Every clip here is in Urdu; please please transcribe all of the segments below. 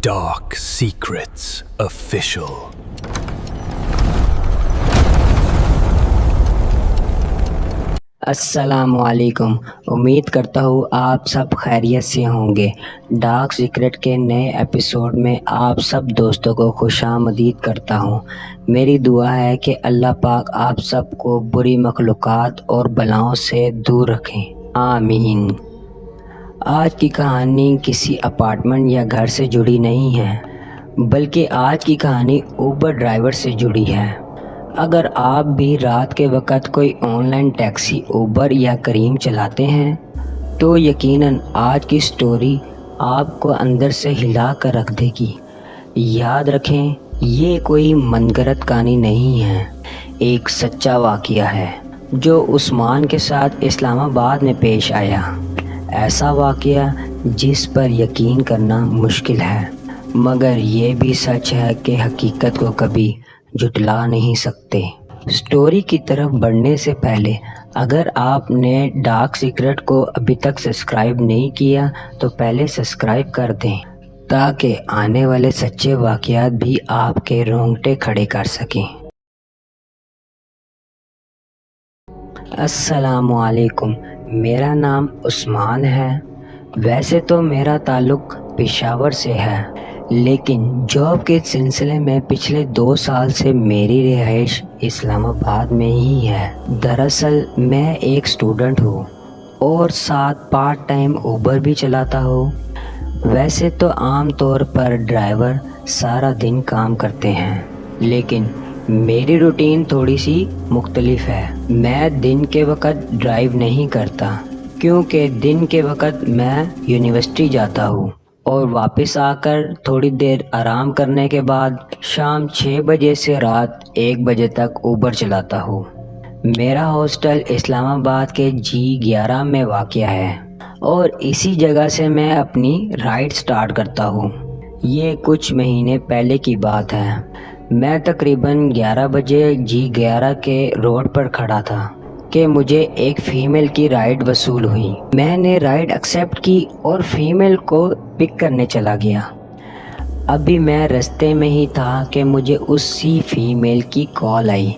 Dark Secrets Official. السلام علیکم، امید کرتا ہوں آپ سب خیریت سے ہوں گے۔ ڈارک سیکرٹ کے نئے ایپیسوڈ میں آپ سب دوستوں کو خوش آمدید کرتا ہوں۔ میری دعا ہے کہ اللہ پاک آپ سب کو بری مخلوقات اور بلاؤں سے دور رکھیں، آمین۔ آج کی کہانی کسی اپارٹمنٹ یا گھر سے جڑی نہیں ہے، بلکہ آج کی کہانی اوبر ڈرائیور سے جڑی ہے۔ اگر آپ بھی رات کے وقت کوئی آن لائن ٹیکسی، اوبر یا کریم چلاتے ہیں تو یقیناً آج کی سٹوری آپ کو اندر سے ہلا کر رکھ دے گی۔ یاد رکھیں، یہ کوئی من گھڑت کہانی نہیں ہے، ایک سچا واقعہ ہے جو عثمان کے ساتھ اسلام آباد میں پیش آیا۔ ایسا واقعہ جس پر یقین کرنا مشکل ہے، مگر یہ بھی سچ ہے کہ حقیقت کو کبھی جھٹلا نہیں سکتے۔ سٹوری کی طرف بڑھنے سے پہلے اگر آپ نے ڈارک سیکرٹ کو ابھی تک سبسکرائب نہیں کیا تو پہلے سبسکرائب کر دیں تاکہ آنے والے سچے واقعات بھی آپ کے رونگٹے کھڑے کر سکیں۔ السلام علیکم، میرا نام عثمان ہے۔ ویسے تو میرا تعلق پشاور سے ہے، لیکن جاب کے سلسلے میں پچھلے 2 سال سے میری رہائش اسلام آباد میں ہی ہے۔ دراصل میں ایک اسٹوڈنٹ ہوں اور ساتھ پارٹ ٹائم اوبر بھی چلاتا ہوں۔ ویسے تو عام طور پر ڈرائیور سارا دن کام کرتے ہیں، لیکن میری روٹین تھوڑی سی مختلف ہے۔ میں دن کے وقت ڈرائیو نہیں کرتا، کیونکہ دن کے وقت میں یونیورسٹی جاتا ہوں اور واپس آ کر تھوڑی دیر آرام کرنے کے بعد شام 6 بجے سے رات 1 بجے تک اوبر چلاتا ہوں۔ میرا ہاسٹل اسلام آباد کے G11 میں واقع ہے اور اسی جگہ سے میں اپنی رائڈ سٹارٹ کرتا ہوں۔ یہ کچھ مہینے پہلے کی بات ہے۔ میں تقریباً 11 بجے G11 کے روڈ پر کھڑا تھا کہ مجھے ایک فیمیل کی رائڈ وصول ہوئی۔ میں نے رائڈ ایکسیپٹ کی اور فیمیل کو پک کرنے چلا گیا۔ ابھی میں رستے میں ہی تھا کہ مجھے اسی فیمیل کی کال آئی۔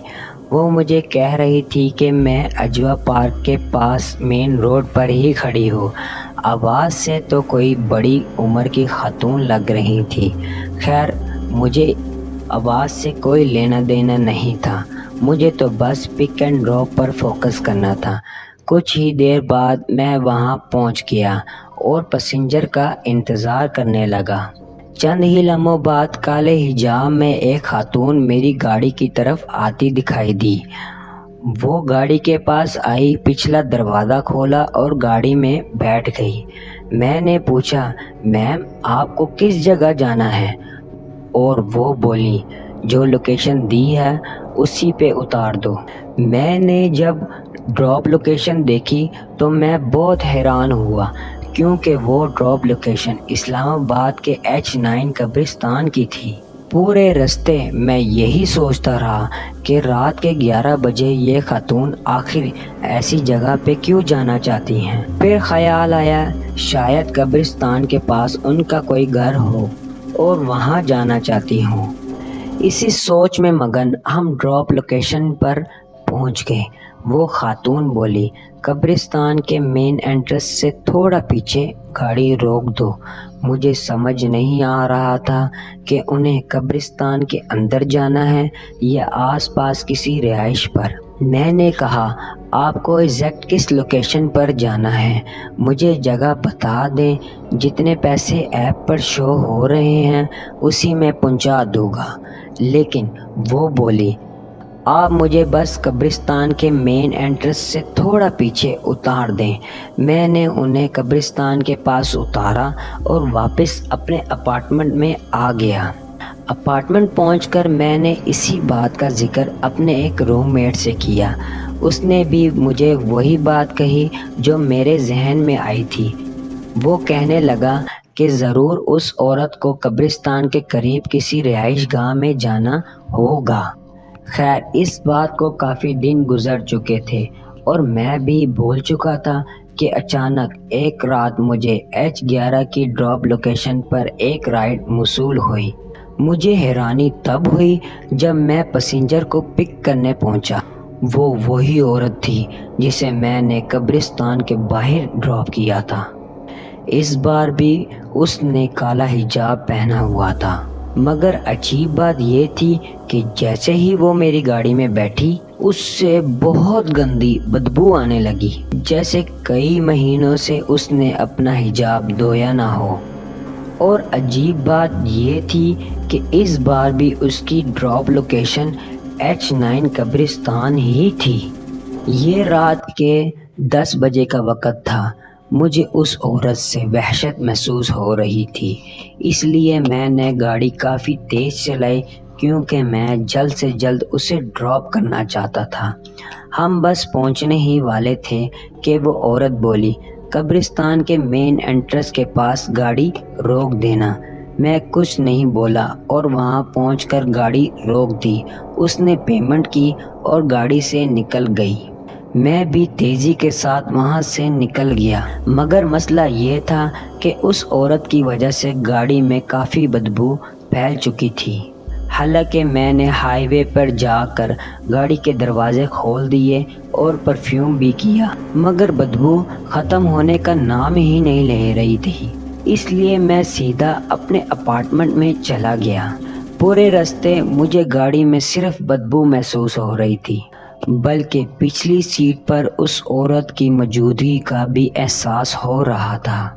وہ مجھے کہہ رہی تھی کہ میں اجوا پارک کے پاس مین روڈ پر ہی کھڑی ہوں۔ آواز سے تو کوئی بڑی عمر کی خاتون لگ رہی تھی۔ خیر، مجھے آواز سے کوئی لینا دینا نہیں تھا، مجھے تو بس pick and drop per focus کرنا تھا۔ کچھ ہی دیر بعد میں وہاں پہنچ گیا اور پیسنجر کا انتظار کرنے لگا۔ چند ہی لمحوں بعد کالے حجاب میں ایک خاتون میری گاڑی کی طرف آتی دکھائی دی۔ وہ گاڑی کے پاس آئی، پچھلا دروازہ کھولا اور گاڑی میں بیٹھ گئی۔ میں نے پوچھا، میم آپ کو کس جگہ جانا ہے؟ اور وہ بولی، جو لوکیشن دی ہے اسی پہ اتار دو۔ میں نے جب ڈراپ لوکیشن دیکھی تو میں بہت حیران ہوا، کیونکہ وہ ڈراپ لوکیشن اسلام آباد کے H9 قبرستان کی تھی۔ پورے رستے میں یہی سوچتا رہا کہ رات کے 11 بجے یہ خاتون آخر ایسی جگہ پہ کیوں جانا چاہتی ہیں۔ پھر خیال آیا شاید قبرستان کے پاس ان کا کوئی گھر ہو اور وہاں جانا چاہتی ہوں۔ اسی سوچ میں مگن ہم ڈراپ لوکیشن پر پہنچ گئے۔ وہ خاتون بولی، قبرستان کے مین انٹرنس سے تھوڑا پیچھے گاڑی روک دو۔ مجھے سمجھ نہیں آ رہا تھا کہ انہیں قبرستان کے اندر جانا ہے یا آس پاس کسی رہائش پر۔ میں نے کہا، آپ کو ایگزیکٹ کس لوکیشن پر جانا ہے؟ مجھے جگہ بتا دیں، جتنے پیسے ایپ پر شو ہو رہے ہیں اسی میں پہنچا دوں گا۔ لیکن وہ بولی، آپ مجھے بس قبرستان کے مین انٹرنس سے تھوڑا پیچھے اتار دیں۔ میں نے انہیں قبرستان کے پاس اتارا اور واپس اپنے اپارٹمنٹ میں آ گیا۔ اپارٹمنٹ پہنچ کر میں نے اسی بات کا ذکر اپنے ایک روم میٹ سے کیا۔ اس نے بھی مجھے وہی بات کہی جو میرے ذہن میں آئی تھی۔ وہ کہنے لگا کہ ضرور اس عورت کو قبرستان کے قریب کسی رہائش گاہ میں جانا ہوگا۔ خیر، اس بات کو کافی دن گزر چکے تھے اور میں بھی بھول چکا تھا کہ اچانک ایک رات مجھے H11 کی ڈراپ لوکیشن پر ایک رائڈ موصول ہوئی۔ مجھے حیرانی تب ہوئی جب میں پیسنجر کو پک کرنے پہنچا۔ وہ وہی عورت تھی جسے میں نے قبرستان کے باہر ڈراپ کیا تھا۔ اس بار بھی اس نے کالا حجاب پہنا ہوا تھا، مگر عجیب بات یہ تھی کہ جیسے ہی وہ میری گاڑی میں بیٹھی اس سے بہت گندی بدبو آنے لگی، جیسے کئی مہینوں سے اس نے اپنا حجاب دھویا نہ ہو۔ اور عجیب بات یہ تھی کہ اس بار بھی اس کی ڈراپ لوکیشن H9 قبرستان ہی تھی۔ یہ رات کے 10 بجے کا وقت تھا۔ مجھے اس عورت سے وحشت محسوس ہو رہی تھی، اس لیے میں نے گاڑی کافی تیز چلائی کیونکہ میں جلد سے جلد اسے ڈراپ کرنا چاہتا تھا۔ ہم بس پہنچنے ہی والے تھے کہ وہ عورت بولی، قبرستان کے مین انٹرنس کے پاس گاڑی روک دینا۔ میں کچھ نہیں بولا اور وہاں پہنچ کر گاڑی روک دی۔ اس نے پیمنٹ کی اور گاڑی سے نکل گئی۔ میں بھی تیزی کے ساتھ وہاں سے نکل گیا، مگر مسئلہ یہ تھا کہ اس عورت کی وجہ سے گاڑی میں کافی بدبو پھیل چکی تھی۔ حالانکہ میں نے ہائی وے پر جا کر گاڑی کے دروازے کھول دیے اور پرفیوم بھی کیا، مگر بدبو ختم ہونے کا نام ہی نہیں لے رہی تھی۔ اس لیے میں سیدھا اپنے اپارٹمنٹ میں چلا گیا۔ پورے راستے مجھے گاڑی میں صرف بدبو محسوس ہو رہی تھی، بلکہ پچھلی سیٹ پر اس عورت کی موجودگی کا بھی احساس ہو رہا تھا۔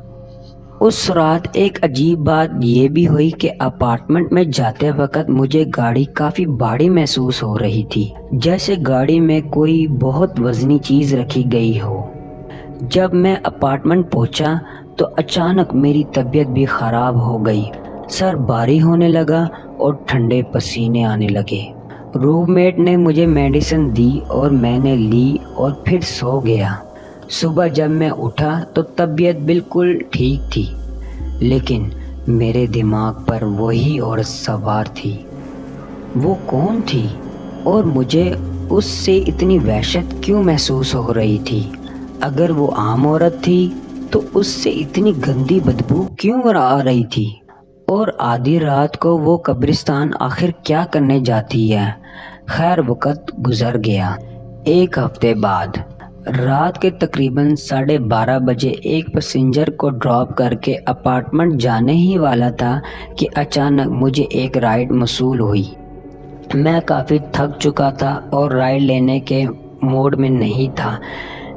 اس رات ایک عجیب بات یہ بھی ہوئی کہ اپارٹمنٹ میں جاتے وقت مجھے گاڑی کافی بھاری محسوس ہو رہی تھی، جیسے گاڑی میں کوئی بہت وزنی چیز رکھی گئی ہو۔ جب میں اپارٹمنٹ پہنچا تو اچانک میری طبیعت بھی خراب ہو گئی، سر بھاری ہونے لگا اور ٹھنڈے پسینے آنے لگے۔ روم میٹ نے مجھے میڈیسن دی اور میں نے لی اور پھر سو گیا۔ صبح جب میں اٹھا تو طبیعت بالکل ٹھیک تھی، لیکن میرے دماغ پر وہی عورت سوار تھی۔ وہ کون تھی اور مجھے اس سے اتنی وحشت کیوں محسوس ہو رہی تھی؟ اگر وہ عام عورت تھی تو اس سے اتنی گندی بدبو کیوں آ رہی تھی؟ اور آدھی رات کو وہ قبرستان آخر کیا کرنے جاتی ہے؟ خیر وقت گزر گیا۔ ایک ہفتے بعد رات کے تقریباً 12:30 بجے ایک پیسنجر کو ڈراپ کر کے اپارٹمنٹ جانے ہی والا تھا کہ اچانک مجھے ایک رائڈ موصول ہوئی۔ میں کافی تھک چکا تھا اور رائڈ لینے کے موڈ میں نہیں تھا،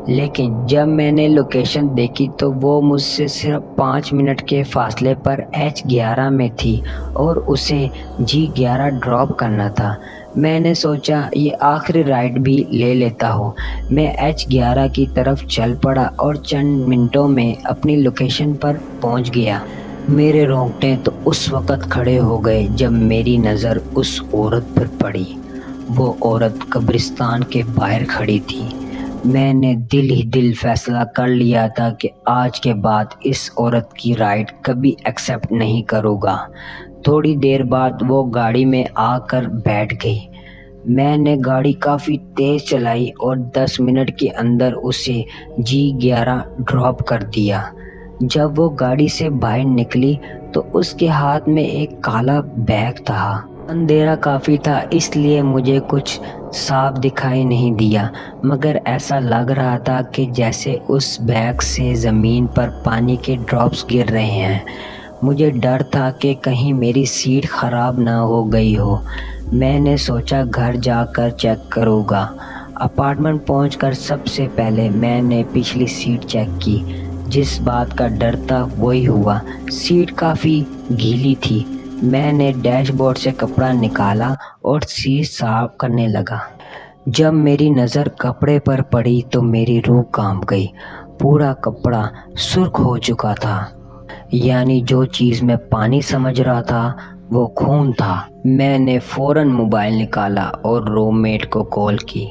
لیکن جب میں نے لوکیشن دیکھی تو وہ مجھ سے صرف 5 منٹ کے فاصلے پر H11 میں تھی اور اسے G11 ڈراپ کرنا تھا۔ میں نے سوچا یہ آخری رائڈ بھی لے لیتا ہوں۔ میں H11 کی طرف چل پڑا اور چند منٹوں میں اپنی لوکیشن پر پہنچ گیا۔ میرے رونگٹے تو اس وقت کھڑے ہو گئے جب میری نظر اس عورت پر پڑی۔ وہ عورت قبرستان کے باہر کھڑی تھی۔ میں نے دل ہی دل فیصلہ کر لیا تھا کہ آج کے بعد اس عورت کی رائڈ کبھی ایکسیپٹ نہیں کروں گا۔ تھوڑی دیر بعد وہ گاڑی میں آ کر بیٹھ گئی۔ میں نے گاڑی کافی تیز چلائی اور 10 منٹ کے اندر اسے G11 ڈراپ کر دیا۔ جب وہ گاڑی سے باہر نکلی تو اس کے ہاتھ میں ایک کالا بیگ تھا۔ اندھیرا کافی تھا اس لیے مجھے کچھ صاف دکھائی نہیں دیا، مگر ایسا لگ رہا تھا کہ جیسے اس بیگ سے زمین پر پانی کے ڈراپس گر رہے ہیں۔ مجھے ڈر تھا کہ کہیں میری سیٹ خراب نہ ہو گئی ہو۔ میں نے سوچا گھر جا کر چیک کروں گا۔ اپارٹمنٹ پہنچ کر سب سے پہلے میں نے پچھلی سیٹ چیک کی۔ جس بات کا ڈر تھا وہی ہوا، سیٹ کافی گیلی تھی۔ میں نے ڈیش بورڈ سے کپڑا نکالا اور سیٹ صاف کرنے لگا۔ جب میری نظر کپڑے پر پڑی تو میری روح کانپ گئی۔ پورا کپڑا سرخ ہو چکا تھا، یعنی جو چیز میں پانی سمجھ رہا تھا وہ خون تھا۔ میں نے فوراً موبائل نکالا اور روم میٹ کو کال کی۔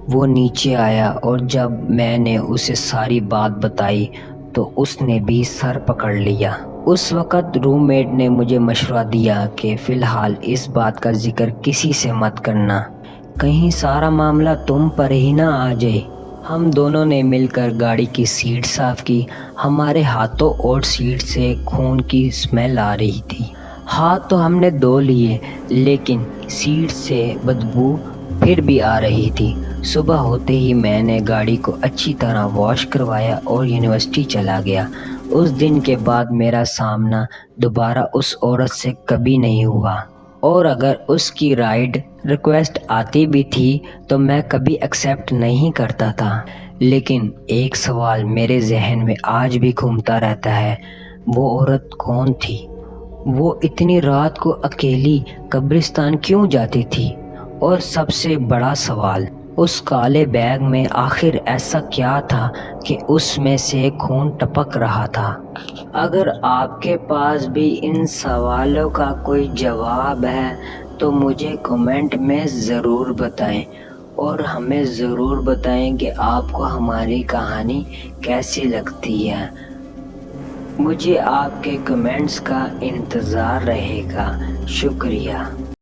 وہ نیچے آیا اور جب میں نے اسے ساری بات بتائی تو اس نے بھی سر پکڑ لیا۔ اس وقت روم میٹ نے مجھے مشورہ دیا کہ فی الحال اس بات کا ذکر کسی سے مت کرنا، کہیں سارا معاملہ تم پر ہی نہ آ جائے۔ ہم دونوں نے مل کر گاڑی کی سیٹ صاف کی۔ ہمارے ہاتھوں اور سیٹ سے خون کی اسمیل آ رہی تھی۔ ہاتھ تو ہم نے دھو لیے لیکن سیٹ سے بدبو پھر بھی آ رہی تھی۔ صبح ہوتے ہی میں نے گاڑی کو اچھی طرح واش کروایا اور یونیورسٹی چلا گیا۔ اس دن کے بعد میرا سامنا دوبارہ اس عورت سے کبھی نہیں ہوا، اور اگر اس کی رائڈ ریکویسٹ آتی بھی تھی تو میں کبھی ایکسیپٹ نہیں کرتا تھا۔ لیکن ایک سوال میرے ذہن میں آج بھی گھومتا رہتا ہے، وہ عورت کون تھی؟ وہ اتنی رات کو اکیلی قبرستان کیوں جاتی تھی؟ اور سب سے بڑا سوال، اس کالے بیگ میں آخر ایسا کیا تھا کہ اس میں سے خون ٹپک رہا تھا؟ اگر آپ کے پاس بھی ان سوالوں کا کوئی جواب ہے تو مجھے کمنٹ میں ضرور بتائیں، اور ہمیں ضرور بتائیں کہ آپ کو ہماری کہانی کیسی لگتی ہے۔ مجھے آپ کے کمنٹس کا انتظار رہے گا۔ شکریہ۔